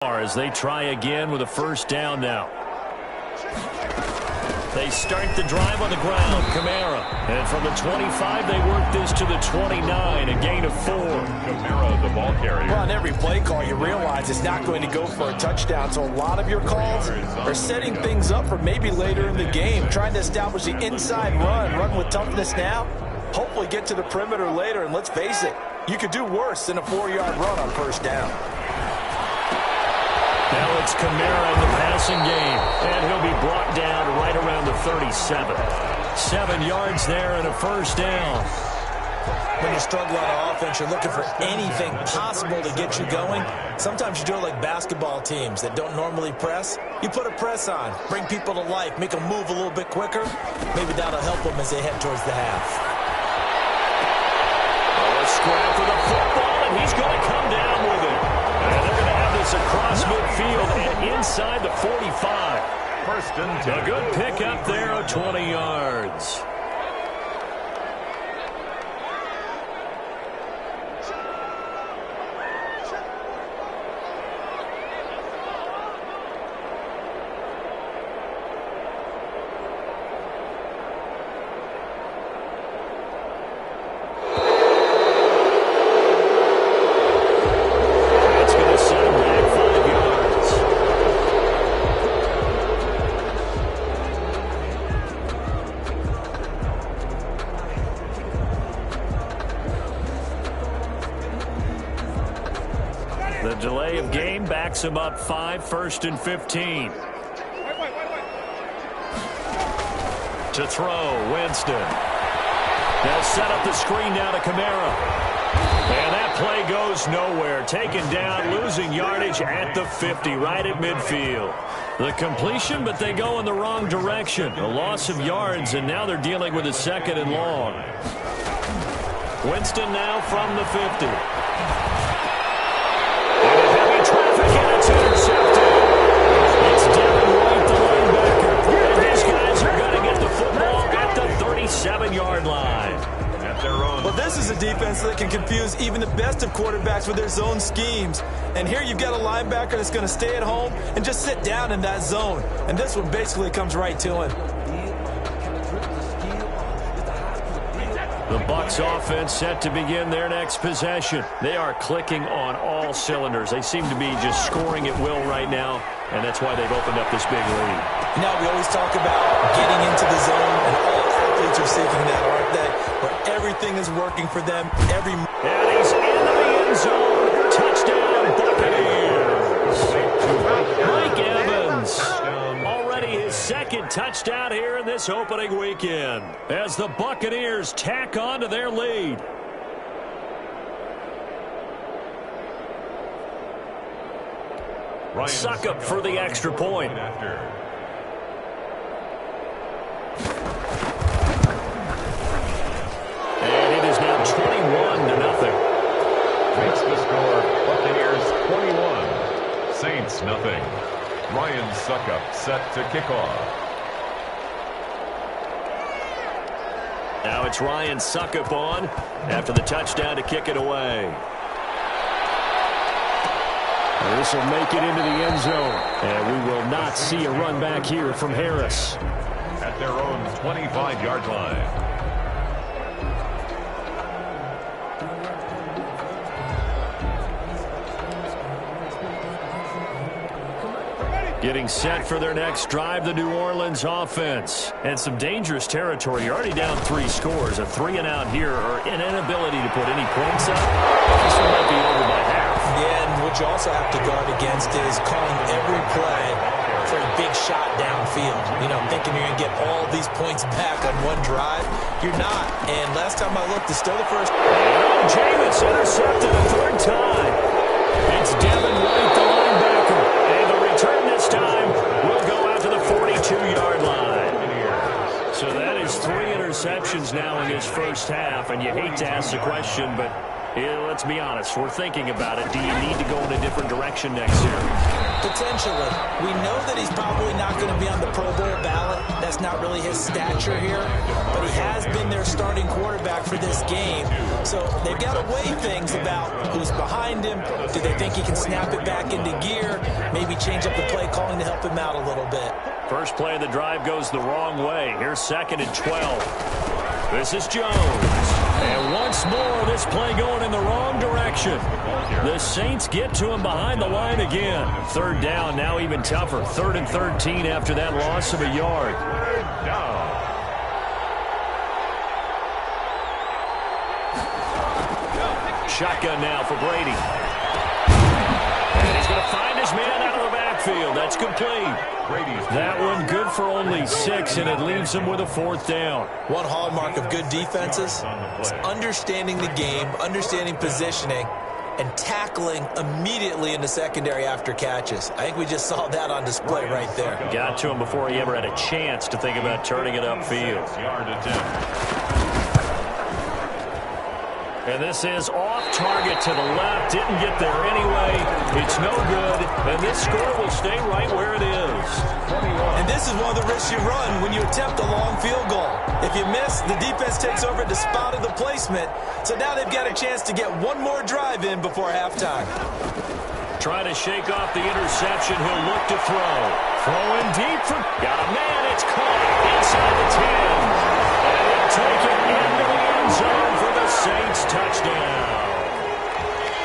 As they try again with a first down now. They start the drive on the ground. Kamara. And from the 25, they work this to the 29, a gain of 4. Kamara, the ball carrier. Well, on every play call, you realize it's not going to go for a touchdown. So a lot of your calls are setting things up for maybe later in the game, trying to establish the inside run with toughness now. Hopefully get to the perimeter later. And let's face it, you could do worse than a 4-yard run on first down. Now it's Kamara in the passing game, and he'll be brought down right around the 37. 7 yards there and a first down. When you struggle on offense, you're looking for anything possible to get you going. Sometimes you do it like basketball teams that don't normally press. You put a press on, bring people to life, make them move a little bit quicker. Maybe that'll help them as they head towards the half. A scrap for the football, and he's going to come down with it. And they're going to have this across midfield and inside the 45. First and 10. A good pick up there of 20 yards. The delay of game backs him up 5, first and 15. To throw, Winston. They'll set up the screen now to Kamara. And that play goes nowhere. Taken down, losing yardage at the 50, right at midfield. The completion, but they go in the wrong direction. A loss of yards, and now they're dealing with a 2nd and long. Winston now from the 50. Traffic, and it's intercepted. It's Devin White, the linebacker. And these guys are going to get the football at the 37-yard line. At their own. Well, this is a defense that can confuse even the best of quarterbacks with their zone schemes. And here you've got a linebacker that's going to stay at home and just sit down in that zone. And this one basically comes right to him. The Bucs offense set to begin their next possession. They are clicking on all cylinders. They seem to be just scoring at will right now, and that's why they've opened up this big lead. You know, we always talk about getting into the zone, and all athletes are seeking that, aren't they? Where everything is working for them. And he's into the end zone. Touchdown, Buccaneers. Mike Evans. Already his 2nd touchdown here in this opening weekend as the Buccaneers tack on to their lead. Suck up for the extra point. And it is now 21-0. Makes the score Buccaneers 21, Saints nothing. Ryan Suckup set to kick off. Now it's Ryan Suckup on after the touchdown to kick it away. This will make it into the end zone. And we will not see a run back here from Harris. At their own 25-yard line. Getting set for their next drive, the New Orleans offense. And some dangerous territory. You're already down 3 scores. A 3-and-out here, or an inability to put any points up. This one might be over by half. Yeah, and what you also have to guard against is calling every play for a big shot downfield. You know, thinking you're going to get all these points back on one drive. You're not. And last time I looked, it's still the first. And Jameis intercepted a 3rd time. It's Devin White, the linebacker. And the return this time will go out to the 42-yard line. So that is 3 interceptions now in this first half. And you hate to ask the question, but let's be honest. We're thinking about it. Do you need to go in a different direction next year? Potentially. We know that he's probably not going to be on the Pro Bowl ballot. That's not really his stature here. But he has been their starting quarterback for this game. So they've got to weigh things about who's behind him. Do they think he can snap it back into gear? Maybe change up the play calling to help him out a little bit. First play of the drive goes the wrong way. Here's 2nd and 12. This is Jones. And once more, this play going in the wrong direction. The Saints get to him behind the line again. 3rd down, now even tougher. 3rd and 13 after that loss of a yard. Shotgun now for Brady. And he's going to find his man out of the backfield. That's complete. That one good for only 6, and it leaves him with a 4th down. One hallmark of good defenses is understanding the game, understanding positioning, and tackling immediately in the secondary after catches. I think we just saw that on display right there. Got to him before he ever had a chance to think about turning it upfield. And this is off target to the left. Didn't get there anyway. It's no good. And this score will stay right where it is. And this is one of the risks you run when you attempt a long field goal. If you miss, the defense takes over at the spot of the placement. So now they've got a chance to get one more drive in before halftime. Trying to shake off the interception. He'll look to throw. Throwing deep for... Got a man. It's caught inside the 10. And he'll take it into the end zone for the Saints touchdown.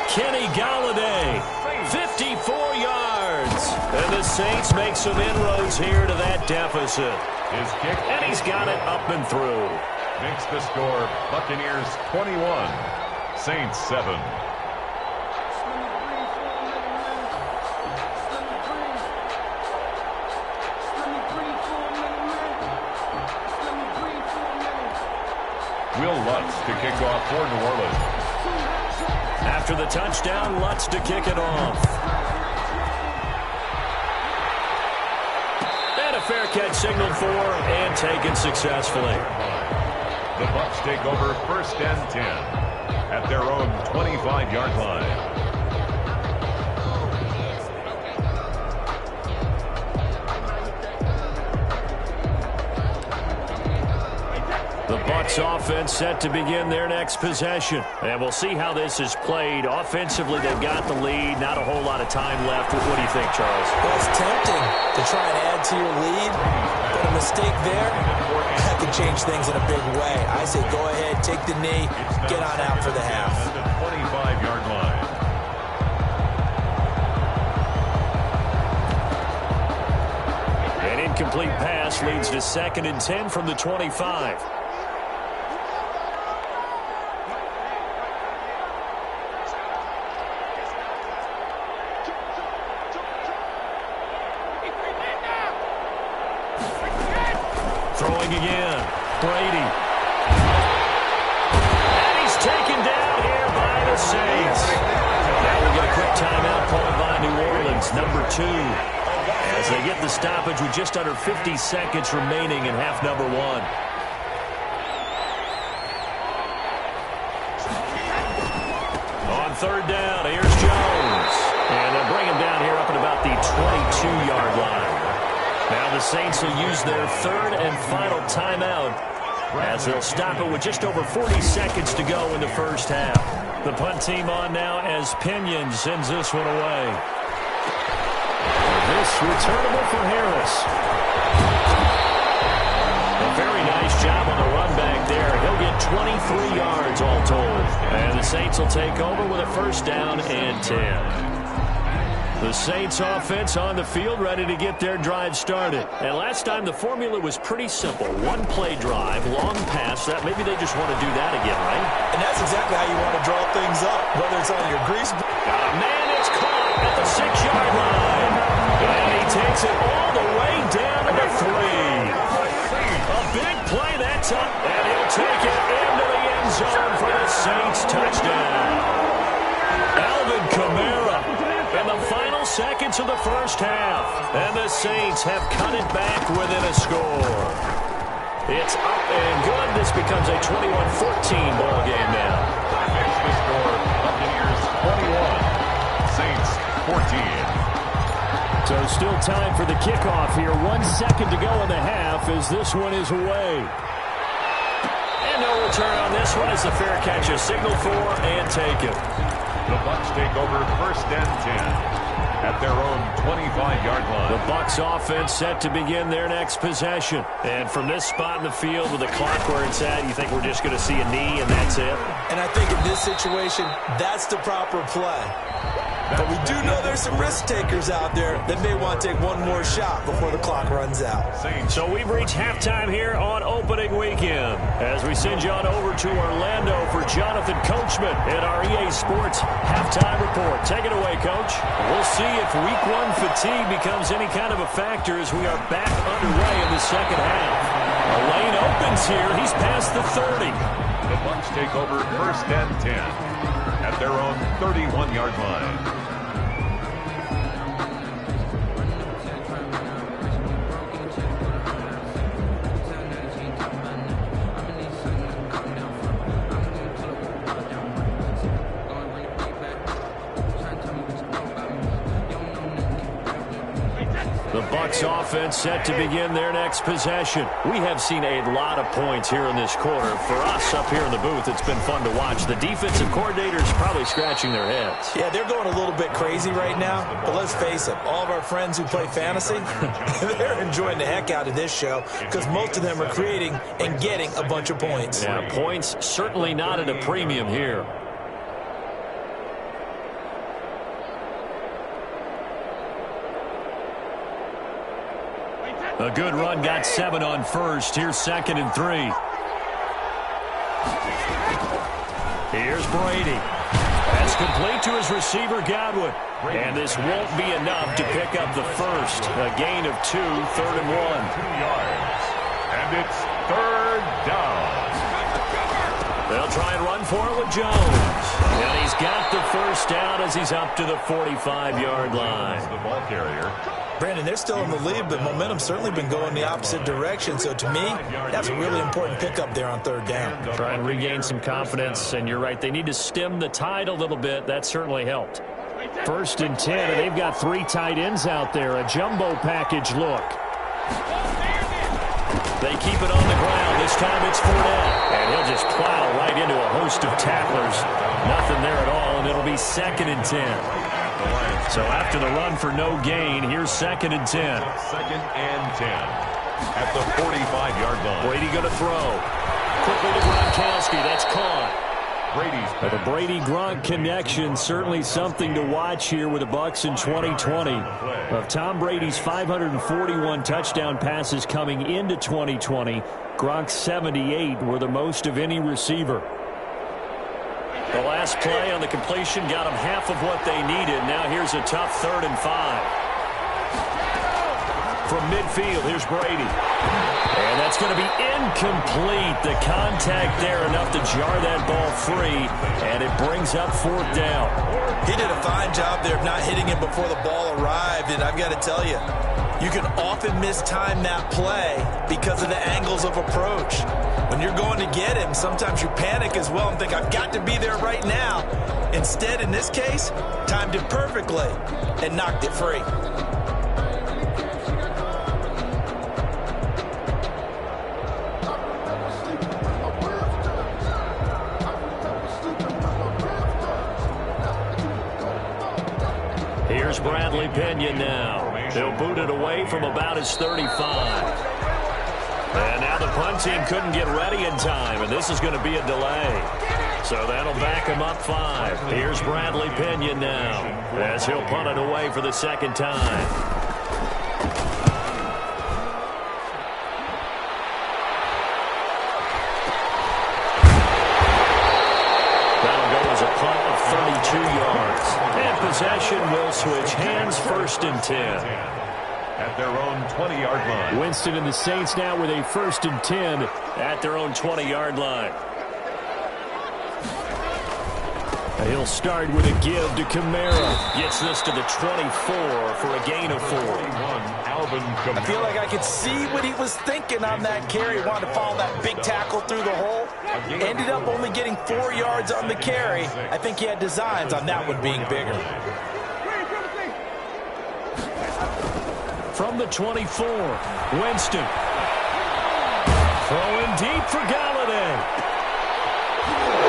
Kenny Galladay, 54 yards. And the Saints make some inroads here to that deficit. His kick. And he's got it up and through. Makes the score Buccaneers 21, Saints 7. Will Lutz to kick off for New Orleans. After the touchdown, Lutz to kick it off. And a fair catch signaled for and taken successfully. The Bucs take over 1st and 10 at their own 25-yard line. The Bucs offense set to begin their next possession. And we'll see how this is played. Offensively, they've got the lead. Not a whole lot of time left. What do you think, Charles? Well, it's tempting to try and add to your lead, but a mistake there, that can change things in a big way. I say go ahead, take the knee, get on out for the half. The 25-yard line. An incomplete pass leads to 2nd and 10 from the 25. Throwing again. Brady. And he's taken down here by the Saints. Now we get a quick timeout called by New Orleans, number 2. As they get the stoppage with just under 50 seconds remaining in half number 1. On 3rd down, here's Jones. And they'll bring him down here up at about the 22-yard line. Now the Saints will use their 3rd and final timeout as they'll stop it with just over 40 seconds to go in the first half. The punt team on now as Pinion sends this one away. This returnable for Harris. A very nice job on the run back there. He'll get 23 yards all told. And the Saints will take over with a 1st down and 10. The Saints offense on the field ready to get their drive started. And last time the formula was pretty simple. 1-play drive, long pass. That maybe they just want to do that again, right? And that's exactly how you want to draw things up, whether it's on your grease. Man, it's caught at the 6-yard line. And he takes it all the way down to the 3. A big play that time. And he'll take it into the end zone for the Saints touchdown. Alvin Kamara in the final seconds of the first half. And the Saints have cut it back within a score. It's up and good. This becomes a 21-14 ball game now. Makes the score Buccaneers 21, Saints 14. So still time for the kickoff here. 1 second to go in the half as this one is away. And no return on this one as the fair catch is signaled for and taken. The Bucs take over first and 10 at their own 25-yard line. The Bucs offense set to begin their next possession. And from this spot in the field with the clock where it's at, you think we're just going to see a knee and that's it? And I think in this situation, that's the proper play. But we do know there's some risk takers out there that may want to take one more shot before the clock runs out. So we've reached halftime here on opening weekend as we send you on over to Orlando for Jonathan Coachman in our EA Sports halftime report. Take it away, Coach. We'll see if week one fatigue becomes any kind of a factor as we are back underway in the second half. A lane opens here. He's past the 30. The Bucs take over first and 10 at their own 31-yard line. The Bucs offense set to begin their next possession. We have seen a lot of points here in this quarter. For us up here in the booth, it's been fun to watch. The defensive coordinators probably scratching their heads. Yeah, they're going a little bit crazy right now. But let's face it, all of our friends who play fantasy, they're enjoying the heck out of this show because most of them are creating and getting a bunch of points. Yeah, points certainly not at a premium here. A good run, got 7 on first. Here's 2nd and 3. Here's Brady. That's complete to his receiver, Godwin. And this won't be enough to pick up the first. A gain of 2, 3rd and 1. 2 yards. And it's 3rd down. They'll try and run for it with Jones. And he's got the first down as he's up to the 45-yard line. The ball carrier. Brandon, they're still in the lead, but momentum's certainly been going the opposite direction. So to me, that's a really important pickup there on 3rd down. Try and regain some confidence, and you're right. They need to stem the tide a little bit. That certainly helped. 1st and 10, and they've got 3 tight ends out there. A jumbo package look. They keep it on the ground. This time it's Fournette. And he'll just plow right into a host of tacklers. Nothing there at all, and it'll be 2nd and 10. So after the run for no gain, here's 2nd and 10. 2nd and 10 at the 45-yard line. Brady going to throw. Quickly to Gronkowski. That's caught. The Brady-Gronk connection, certainly something to watch here with the Bucs in 2020. Of Tom Brady's 541 touchdown passes coming into 2020, Gronk's 78 were the most of any receiver. The last play on the completion got them half of what they needed. Now here's a tough 3rd and 5. From midfield, here's Brady. And that's going to be incomplete. The contact there enough to jar that ball free, and it brings up 4th down. He did a fine job there of not hitting him before the ball arrived, and I've got to tell you, you can often mistime that play because of the angles of approach. When you're going to get him, sometimes you panic as well and think, I've got to be there right now. Instead, in this case, timed it perfectly and knocked it free. Here's Bradley Pena now. He'll boot it away from about his 35. And now the punt team couldn't get ready in time, and this is going to be a delay. So that'll back him up 5. Here's Bradley Pena now as he'll punt it away for the 2nd time. That'll go as a punt of 32 yards. And possession will switch hands, 1st and 10. At their own 20-yard line. Winston and the Saints now with a 1st and 10 at their own 20-yard line. He'll start with a give to Kamara. Gets this to the 24 for a gain of 4. I feel like I could see what he was thinking on that carry. Wanted to follow that big tackle through the hole. Ended up only getting 4 yards on the carry. I think he had designs on that one being bigger. from the 24. Winston. Throwing deep for Galladay.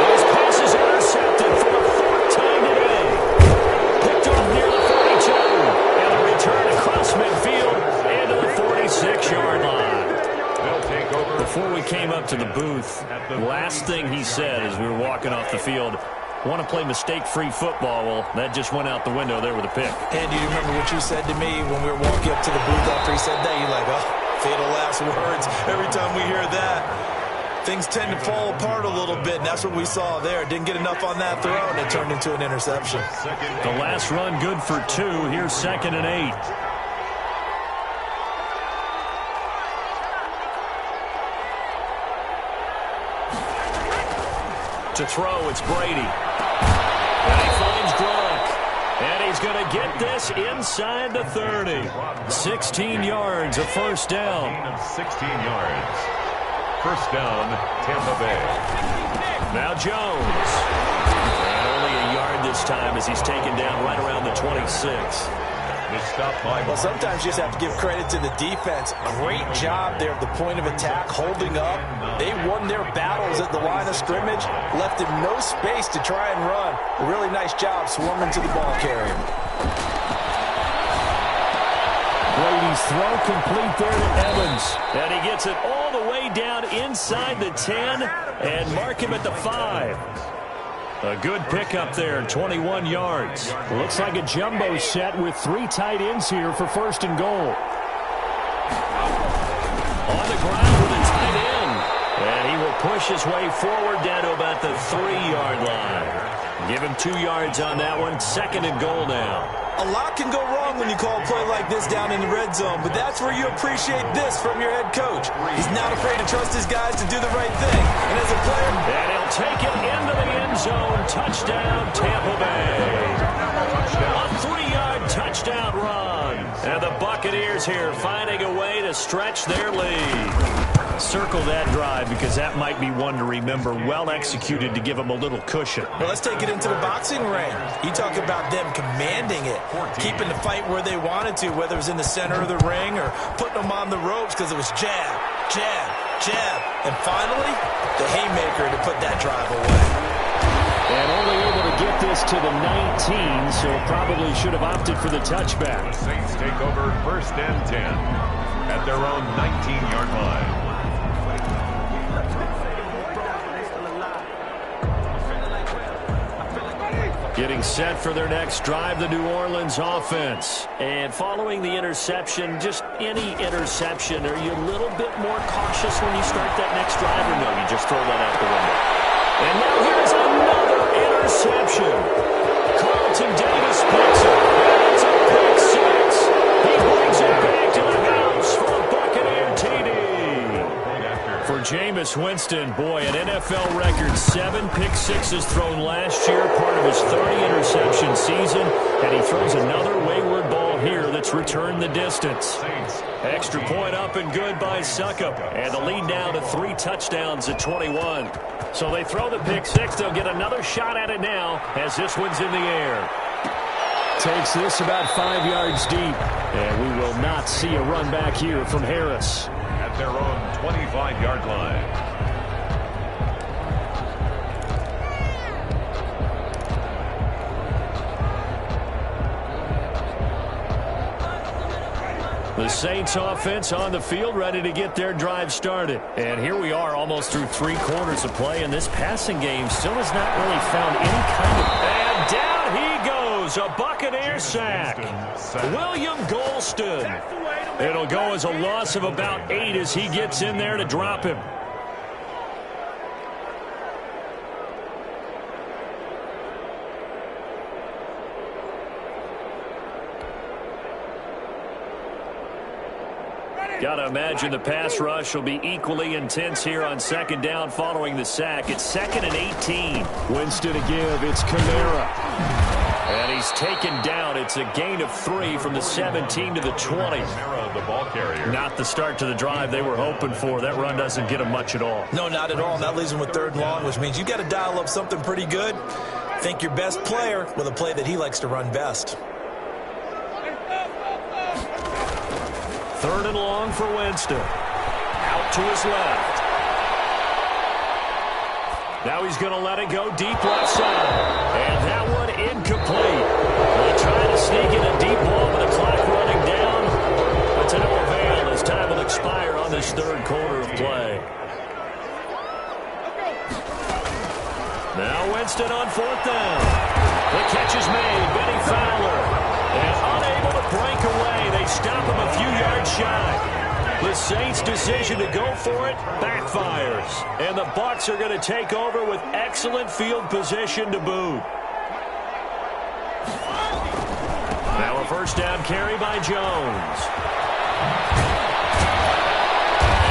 His pass is intercepted for the fourth time today. Picked off near the 42. And a return across midfield into the 46-yard line. Before we came up to the booth, last thing he said as we were walking off the field, want to play mistake-free football. Well, that just went out the window there with a pick. And do you remember what you said to me when we were walking up to the booth after he said that? You're like, oh, fatal last words. Every time we hear that, things tend to fall apart a little bit, and that's what we saw there. Didn't get enough on that throw, and it turned into an interception. The last run good for 2. Here's 2nd and 8. To throw, it's Brady. And he finds Gronk. And he's going to get this inside the 30. 16 yards, a first down. 16 yards. First down, Tampa Bay. Now Jones. And only a yard this time as he's taken down right around the 26. Well, sometimes you just have to give credit to the defense. Great job there at the point of attack, holding up. They won their battles at the line of scrimmage, left him no space to try and run. A really nice job swarming to the ball carrier. Brady's throw complete there to Evans. And he gets it all the way down inside the 10 and mark him at the 5. A good pickup there, 21 yards. Looks like a jumbo set with 3 tight ends here for 1st and goal. On the ground with a tight end. And he will push his way forward down to about the 3-yard line. Give him 2 yards on that one. 2nd and goal now. A lot can go wrong when you call a play like this down in the red zone, but that's where you appreciate this from your head coach. He's not afraid to trust his guys to do the right thing. And as a player... And he'll take it into the end zone. Touchdown, Tampa Bay. A 3-yard touchdown run. And the Buccaneers here finding a way to stretch their lead. Circle that drive because that might be one to remember. Well executed to give them a little cushion. Well, let's take it into the boxing ring. You talk about them commanding it, keeping the fight where they wanted to, whether it was in the center of the ring or putting them on the ropes because it was jab, jab, jab. And finally, the haymaker to put that drive away. And only able to get this to the 19, so probably should have opted for the touchback. The Saints take over 1st and 10 at their own 19-yard line. Getting set for their next drive, the New Orleans offense. And following the interception, just any interception, are you a little bit more cautious when you start that next drive, or no, you just throw that out the window? And now here's another interception. Carlton Davis picks it. And it's a pick 6. He brings it back to the house for a Buccaneer TD. For Jameis Winston, boy, an NFL record 7 pick-6s thrown last year, part of his 30-interception season, and he throws another wayward ball here that's returned the distance. Extra point up and good by Succop, and the lead now to 3 touchdowns at 21. So they throw the pick-6. They'll get another shot at it now as this one's in the air. Takes this about 5 yards deep, and we will not see a run back here from Harris. At their own 25-yard line. The Saints offense on the field ready to get their drive started. And here we are almost through 3 quarters of play, and this passing game still has not really found any kind of... And down he goes, a Buccaneer sack. William Golston. It'll go as a loss of about 8 as he gets in there to drop him. Got to imagine the pass rush will be equally intense here on 2nd down following the sack. It's 2nd and 18. Winston to give. It's Kamara. And he's taken down. It's a gain of 3 from the 17 to the 20. The ball carrier. Not the start to the drive they were hoping for. That run doesn't get them much at all. No, not at all. And that leaves them with 3rd and long, which means you got to dial up something pretty good. Think your best player with a play that he likes to run best. 3rd and long for Winston. Out to his left. Now he's going to let it go deep left side. And that one incomplete. They're trying to sneak in a deep ball with the clock running down. But to no avail as time will expire on this 3rd quarter of play. Now Winston on 4th down. The catch is made. Benny Fowler. And unable to break away. They stop him a few yards shy. The Saints' decision to go for it backfires. And the Bucs are going to take over with excellent field position to boot. Now a 1st down carry by Jones.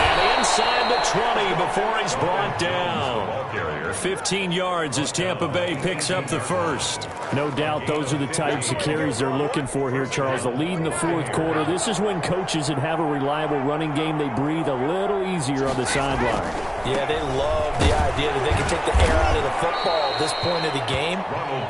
And inside the 20 before he's brought down. 15 yards as Tampa Bay picks up the 1st. No doubt those are the types of carries they're looking for here, Charles. The lead in the 4th quarter. This is when coaches that have a reliable running game, they breathe a little easier on the sideline. Yeah, they love the idea that they can take the air out of the football at this point of the game.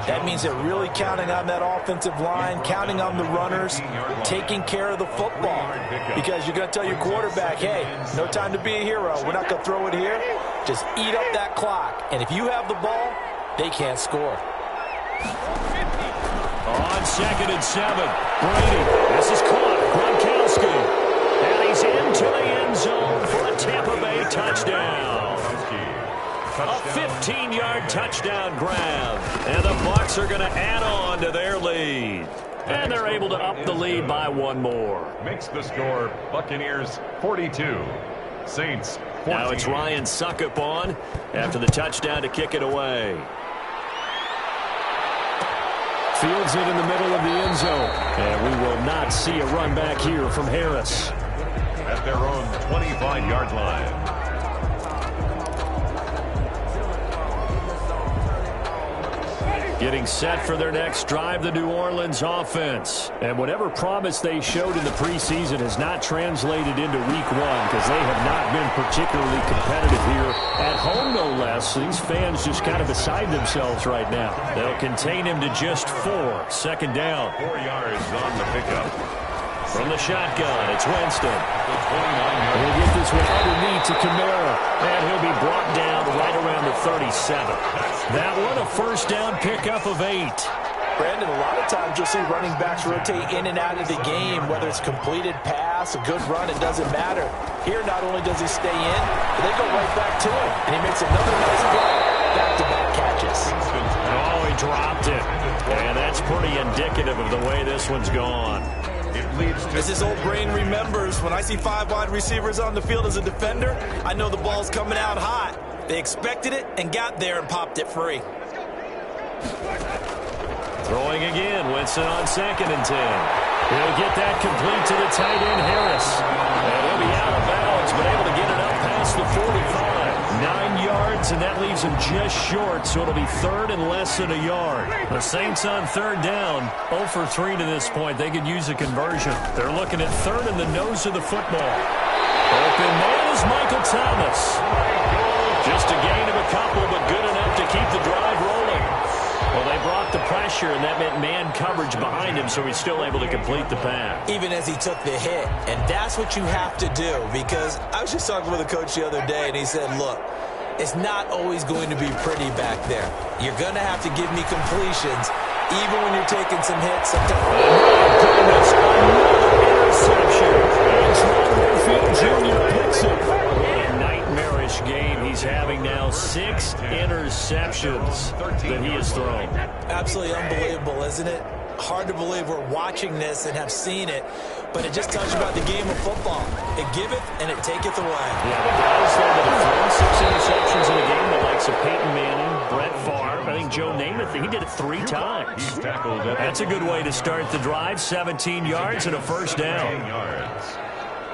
That means they're really counting on that offensive line, counting on the runners, taking care of the football. Because you're going to tell your quarterback, hey, no time to be a hero. We're not going to throw it here. Just eat up that clock. And if you have the ball, they can't score. On 2nd and 7, Brady. This is caught. Gronkowski. And he's into the end zone for a Tampa Bay touchdown. A 15-yard touchdown grab. And the Bucs are going to add on to their lead. And they're able to up the lead by 1 more. Makes the score Buccaneers 42. Saints 14. Now it's Ryan Succop on after the touchdown to kick it away. Fields it in the middle of the end zone. And we will not see a run back here from Harris. At their own 25-yard line. Getting set for their next drive, the New Orleans offense. And whatever promise they showed in the preseason has not translated into week 1 because they have not been particularly competitive here at home, no less. These fans just kind of beside themselves right now. They'll contain him to just 4. 2nd down. 4 yards on the pickup. From the shotgun, it's Winston. He'll get this one underneath to Kamara. And he'll be brought down right around the 37. That one, a 1st down pickup of 8. Brandon, a lot of times you'll see running backs rotate in and out of the game, whether it's completed pass, a good run, it doesn't matter. Here, not only does he stay in, but they go right back to him. And he makes another nice play. Back-to-back catches. Oh, he dropped it. And that's pretty indicative of the way this one's gone. As his old brain remembers, when I see 5 wide receivers on the field as a defender, I know the ball's coming out hot. They expected it and got there and popped it free. Throwing again, Winston on 2nd and 10. He'll get that complete to the tight end, Harris. And he'll be out of bounds, but able to get it up past the 45. 9 yards, and that leaves him just short, so it'll be 3rd and less than a yard. The Saints on 3rd down, 0 for 3 to this point. They could use a conversion. They're looking at 3rd in the nose of the football. Open man is Michael Thomas. Just a gain of a couple, but good enough to keep the drive rolling. Well, they brought the pressure, and that meant man coverage behind him, so he's still able to complete the pass. Even as he took the hit. And that's what you have to do, because I was just talking with a coach the other day, and he said, look, it's not always going to be pretty back there. You're going to have to give me completions, even when you're taking some hits. Sometimes. Oh, my goodness, another interception. Antoine Winfield Jr. picks it. What a nightmarish game he's having now. 6 interceptions that he has thrown. Absolutely unbelievable, isn't it? Hard to believe we're watching this and have seen it, but it just tells you about the game of football. It giveth and it taketh away. Yeah, the guys there that have thrown 6 interceptions in a game, the likes of Peyton Manning, Brett Favre, I think Joe Namath, he did it 3 times. That's a good way to start the drive. 17 yards and a 1st down.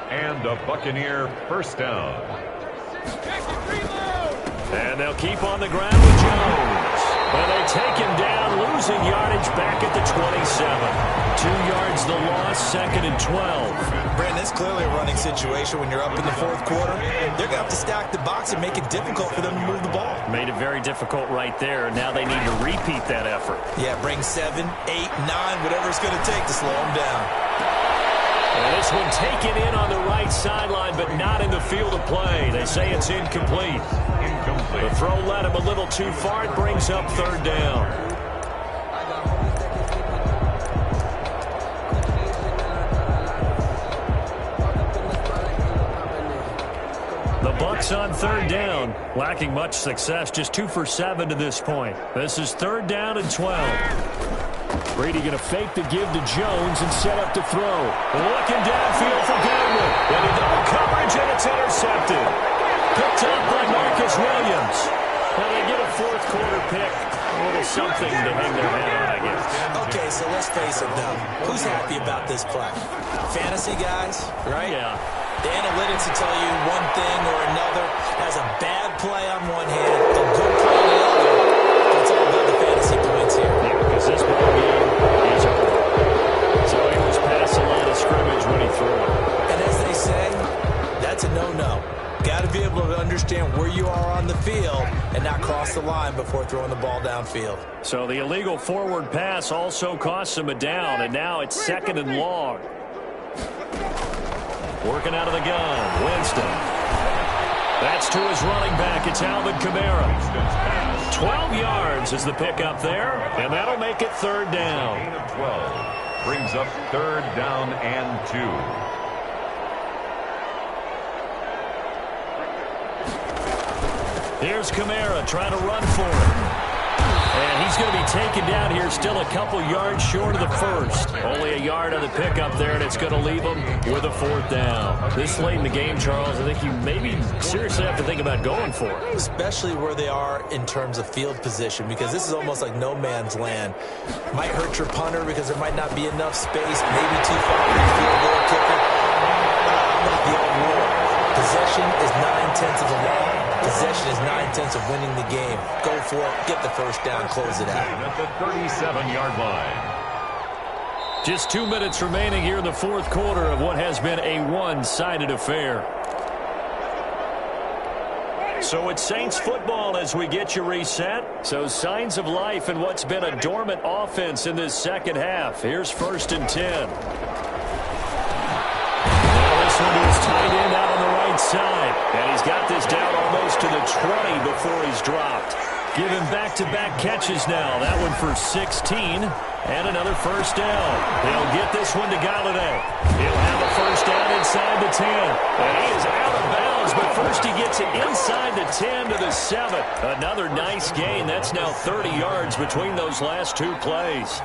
And a Buccaneer 1st down. And they'll keep on the ground with Jones. Well, they take him down, losing yardage back at the 27. 2 yards the loss, 2nd and 12. Brandon, it's clearly a running situation when you're up in the 4th quarter. They're going to have to stack the box and make it difficult for them to move the ball. Made it very difficult right there. Now they need to repeat that effort. Yeah, bring 7, 8, 9, whatever it's going to take to slow them down. And This one taken in on the right sideline, but not in the field of play. They say it's incomplete. The throw led him a little too far. It brings up third down. The Bucs on third down, lacking much success, just 2 for 7 to this point. This is third down and 12. Brady going to fake the give to Jones and set up to throw. Looking downfield for Godwin. And in double coverage, and it's intercepted. Picked up by Marcus Williams. Well, they get a fourth quarter pick. A little something to hang their head on, I guess. Okay, so let's face it, though. Who's happy about this play? Fantasy guys, right? Yeah. The analytics will tell you one thing or another. Has a bad play on one hand, a good play on the other. It's all about the fantasy points here. Yeah, because this ball game is over. So he was past the line of scrimmage when he threw it. And as they say, that's a no-no. Got to be able to understand where you are on the field and not cross the line before throwing the ball downfield. So the illegal forward pass also costs him a down, and now it's second and long. Working out of the gun, Winston. That's to his running back. It's Alvin Kamara. 12 yards is the pickup there, and that'll make it third down. Gain of 12 brings up third down and 2. Here's Kamara trying to run for it. And he's going to be taken down here, still a couple yards short of the first. Only a yard on the pickup there, and it's going to leave him with a fourth down. This late in the game, Charles, I think you maybe seriously have to think about going for it. Especially where they are in terms of field position, because this is almost like no man's land. Might hurt your punter because there might not be enough space, maybe too far for your field goal kicker. I'm like the old rule. Possession is 9/10 of the law. Possession is 9/10 of winning the game. Go for it, get the first down, close it out. At the 37-yard line. Just 2 minutes remaining here in the fourth quarter of what has been a one-sided affair. So it's Saints football as we get you reset. So signs of life in what's been a dormant offense in this second half. Here's 1st and 10. This one is tight end out on the right side. And he's got this down almost to the 20 before he's dropped. Give him back-to-back catches now. That one for 16. And another first down. He'll get this one to Galladay. He'll have a first down inside the 10. And he is out of bounds, but first he gets it inside the 10 to the 7. Another nice gain. That's now 30 yards between those last two plays.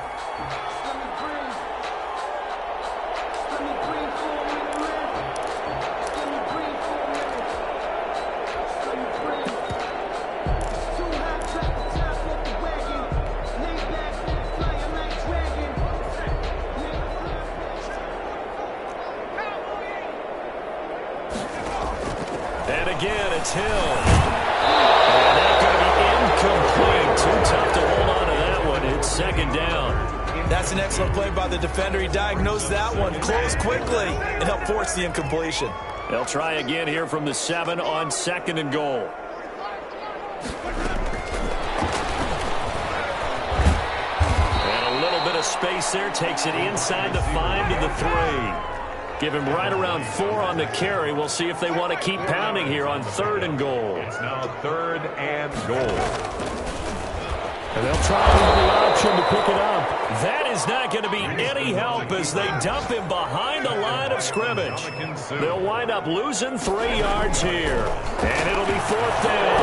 And again, it's Hill. And that's going to be incomplete. Too tough to hold on to that one. It's second down. That's an excellent play by the defender. He diagnosed that one, closed quickly, and helped force the incompletion. They'll try again here from the 7 on 2nd and goal. And a little bit of space there. Takes it inside the 5 to the 3. Give him right around 4 on the carry. We'll see if they want to keep pounding here on 3rd and goal. It's now 3rd and goal. And they'll try the option to pick it up. That is not going to be any help as they dump him behind the line of scrimmage. They'll wind up losing 3 yards here. And it'll be 4th down.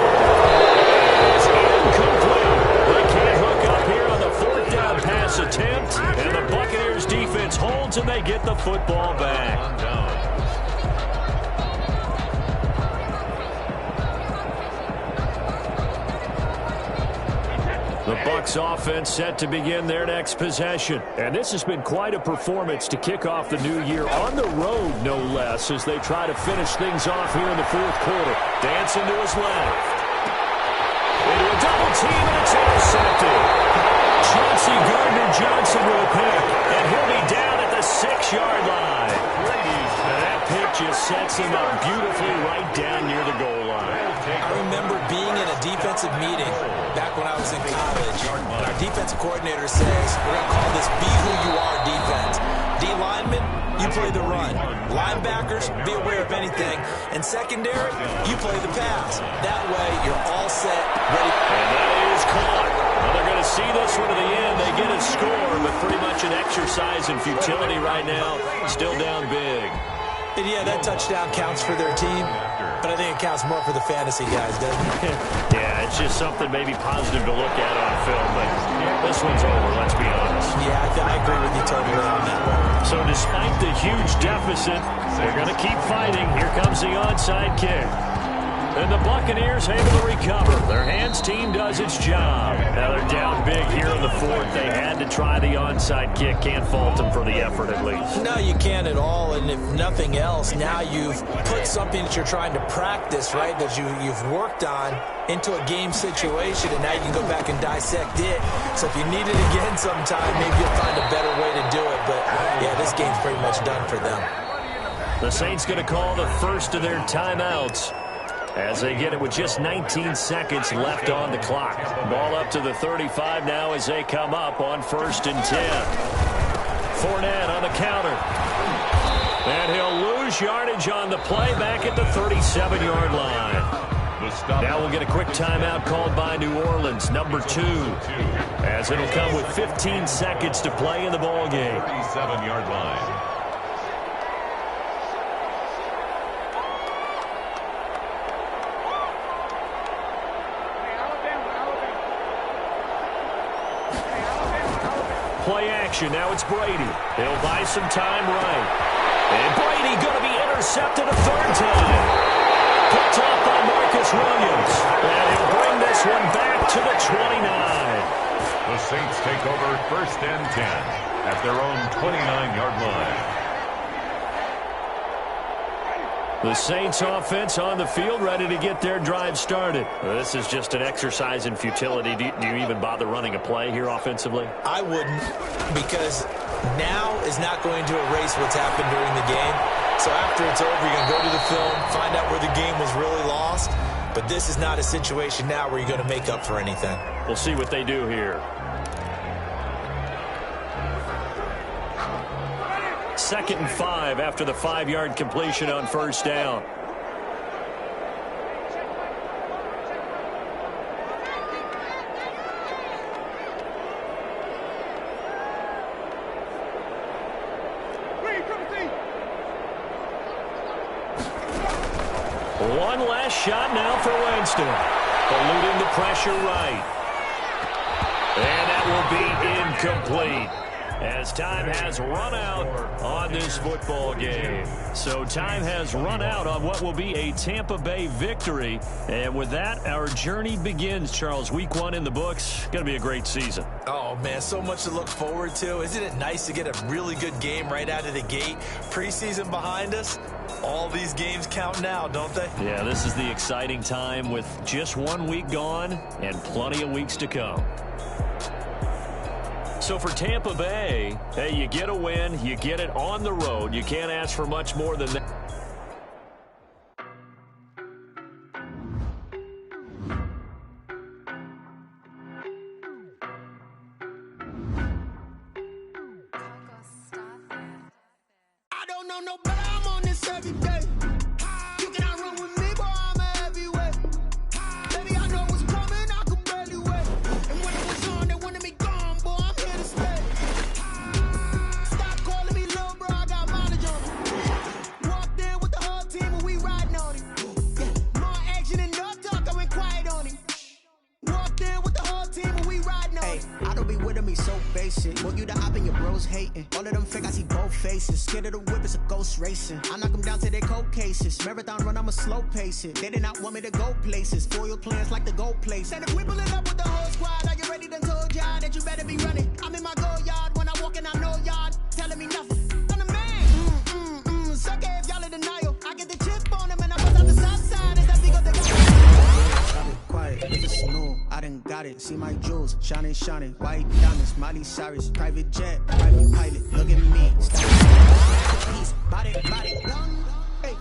It's incomplete. They can't hook up here on the 4th down pass attempt. And the Buccaneers defense holds and they get the football back. The Bucs offense set to begin their next possession. And this has been quite a performance to kick off the new year on the road, no less, as they try to finish things off here in the fourth quarter. Dancing to his left. Into a double team, and it's intercepted. Chauncey Gardner-Johnson will pick, and he'll be down at the 6-yard line. That pick just sets him up beautifully right down near the goal line. I remember being in a defensive meeting back when I was in college, and our defensive coordinator says, we're going to call this be who you are defense. D linemen, you play the run. Linebackers, be aware of anything. And secondary, you play the pass. That way, you're all set, ready. And that is caught. Well, they're going to see this one to the end. They get a score, but pretty much an exercise in futility right now. Still down big. And yeah, that touchdown counts for their team, but I think it counts more for the fantasy guys, doesn't it? Yeah, it's just something maybe positive to look at on film, but this one's over, let's be honest. Yeah, I agree with you totally on that one. So despite the huge deficit, they're going to keep fighting. Here comes the onside kick. And the Buccaneers able to recover. Their hands team does its job. Now they're down big here in the fourth. They had to try the onside kick. Can't fault them for the effort at least. No, you can't at all. And if nothing else, now you've put something that you're trying to practice, right, that you've worked on into a game situation, and now you can go back and dissect it. So if you need it again sometime, maybe you'll find a better way to do it. But, yeah, this game's pretty much done for them. The Saints going to call the first of their timeouts as they get it with just 19 seconds left on the clock. Ball up to the 35 now as they come up on 1st and 10. Fournette on the counter. And he'll lose yardage on the play back at the 37-yard line. Now we'll get a quick timeout called by New Orleans, number 2, as it'll come with 15 seconds to play in the ball game. 37-yard line. Play action. Now it's Brady. He'll buy some time right. And Brady going to be intercepted a third time. Picked off by Marcus Williams. And he'll bring this one back to the 29. The Saints take over 1st and 10 at their own 29-yard line. The Saints offense on the field, ready to get their drive started. This is just an exercise in futility. Do you even bother running a play here offensively? I wouldn't, because now is not going to erase what's happened during the game. So after it's over, you're going to go to the film, find out where the game was really lost. But this is not a situation now where you're going to make up for anything. We'll see what they do here. 2nd and 5 after the 5-yard completion on 1st down. One last shot now for Winston. Eluding the pressure right. And that will be incomplete, as time has run out on this football game. So time has run out on what will be a Tampa Bay victory. And with that, our journey begins, Charles. Week 1 in the books. Going to be a great season. Oh, man, so much to look forward to. Isn't it nice to get a really good game right out of the gate? Preseason behind us. All these games count now, don't they? Yeah, this is the exciting time with just 1 week gone and plenty of weeks to come. So for Tampa Bay, hey, you get a win, you get it on the road. You can't ask for much more than that. I don't know no better, I'm on this every day. You cannot run with me, boy, I'm a heavyweight. Baby, I know what's coming, I could barely wait. And when it was on, they wanted me gone, boy, I'm here to stay. Stop calling me little bro, I got mileage on it. Walked in with the whole team and we riding on it. Yeah, more action and no talk, I went quiet on it. Walked in with the whole team and we riding on it. I don't be with him, he's so basic. Want you to hop in your bros hating. All of them fake, I see both faces. Scared of the whip, it's a ghost racing. I knock them down to their cold cases. Marathon run, I'ma slow pace it. They did not want me to go places. Foil plans like the gold place. Said if we pulling up with the whole squad, are you ready? Done told y'all that you better be running. I'm in my go yard when I walk in, I know y'all telling me nothing. I'm the man. Suck it if y'all in denial. I get the chip on them and I bust out the south side. Is that big of the Quiet, it's a snore. I done got it. See my jewels, shining, shining. White diamonds, Miley Cyrus, private jet, private pilot. Look at me. Stop. Body, body, gun. Hey,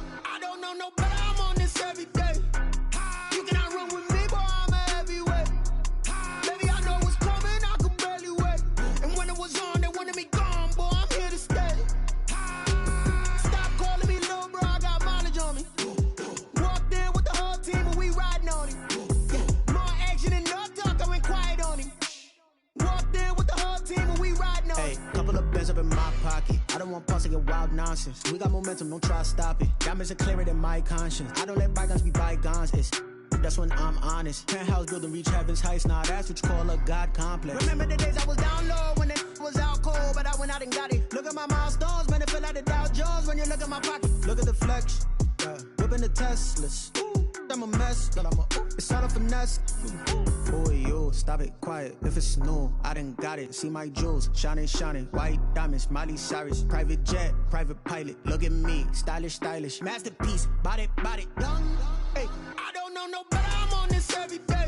nonsense. We got momentum, don't try to stop it. Diamonds are clearer than my conscience. I don't let bygones be bygones. That's when I'm honest. Penthouse building, reach heaven's heights. Nah, that's what you call a God complex. Remember the days I was down low when it was out cold, but I went out and got it. Look at my milestones, man, it feel like the Dow Jones when you look at my pocket. Look at the flex, yeah. Whipping the Teslas. I'm a mess, but it's all a finesse. Boy, yo, stop it, quiet. If it's new, I done got it. See my jewels, shining, shining. White diamonds, Miley Cyrus. Private jet, private pilot. Look at me, stylish, stylish. Masterpiece, body, young. Hey, I don't know no better. I'm on this every day.